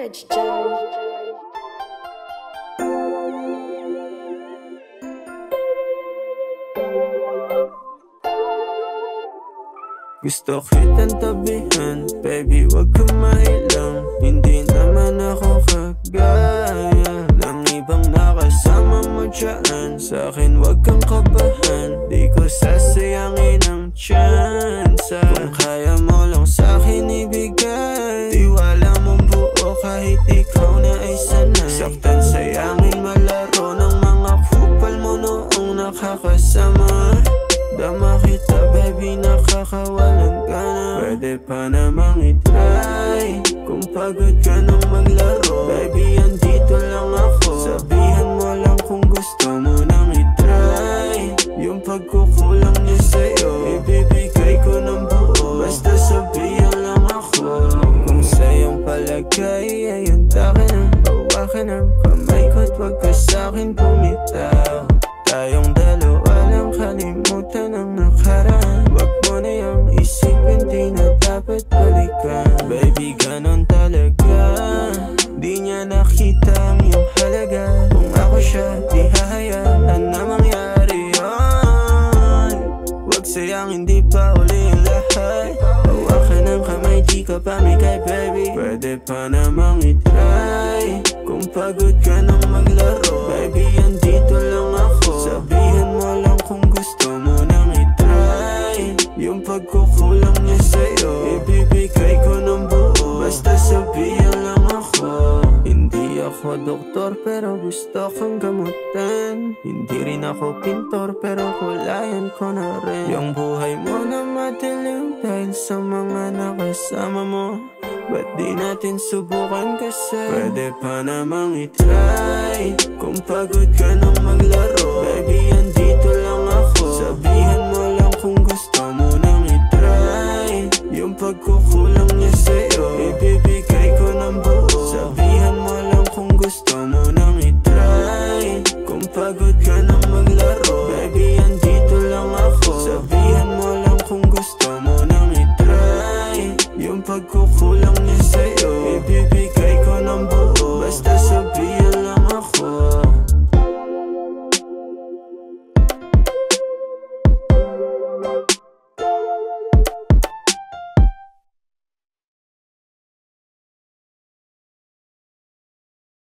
George dyan. Gusto kitang tabihan, baby wag kang mailang. Hindi naman ako kagaya ng ibang nakasama mo dyan. Sa'kin wag kang kabahan, di ko sasayangin ang tsansa. Kung kaya mo lang sa'kin ibigay, tiwala mong buo kahit ikaw na ay sanay. Saktan, sayangin, malaro ng mga kupal mo noong nakakasama. Dama kita baby, nakakawalang gana. Pwede pa namang itry, kung pagod ka nang maglaro. Baby, andito lang ako, sabihan mo lang kung gusto mo nang itry. Yung pagkukulang niya sa'yo, ibibigay ko ng buo. Basta sabihan lang ako. Kung sa'yong palagay ay untakin ang hawakan ng kamay ko at wag ka sa'kin bumitaw. Tayong dalawa lang, kalimutan ang nakaraan. Wag mo na yung isipin, di na dapat balikan. Baby, ganon talaga, di niya nakita ang iyong halaga. Kung ako siya, di hahayaan na mangyari yun. Wag sayang, hindi pa uli ang lahat. Hawakan ng kamay, di ka pamigay baby. Pwede pa namang itry, kung pagod ka nang maglaro. Baby, andito lang ako, sabihan mo lang kung gusto mo nang itry. Yung pagkukulang niya sa'yo, ibibigay ko ng buo. Basta sabihan lang ako. Hindi ako doktor pero gusto kong gamutan. Hindi rin ako pintor pero kulayan ko na rin. Yung buhay mo na madilim dahil sa mga nakasama mo. Ba't di natin subukan kasi pwede pa namang itry, kung pagod ka nang maglaro. Baby, andito lang ako, sabihan mo lang kung gusto mo nang itry. Yung pagkukulang niya sa'yo, ibibigay ko ng buo. Sabihan mo lang kung gusto mo nang itry. Kung pagod ka nang maglaro, baby, andito lang ako, sabihan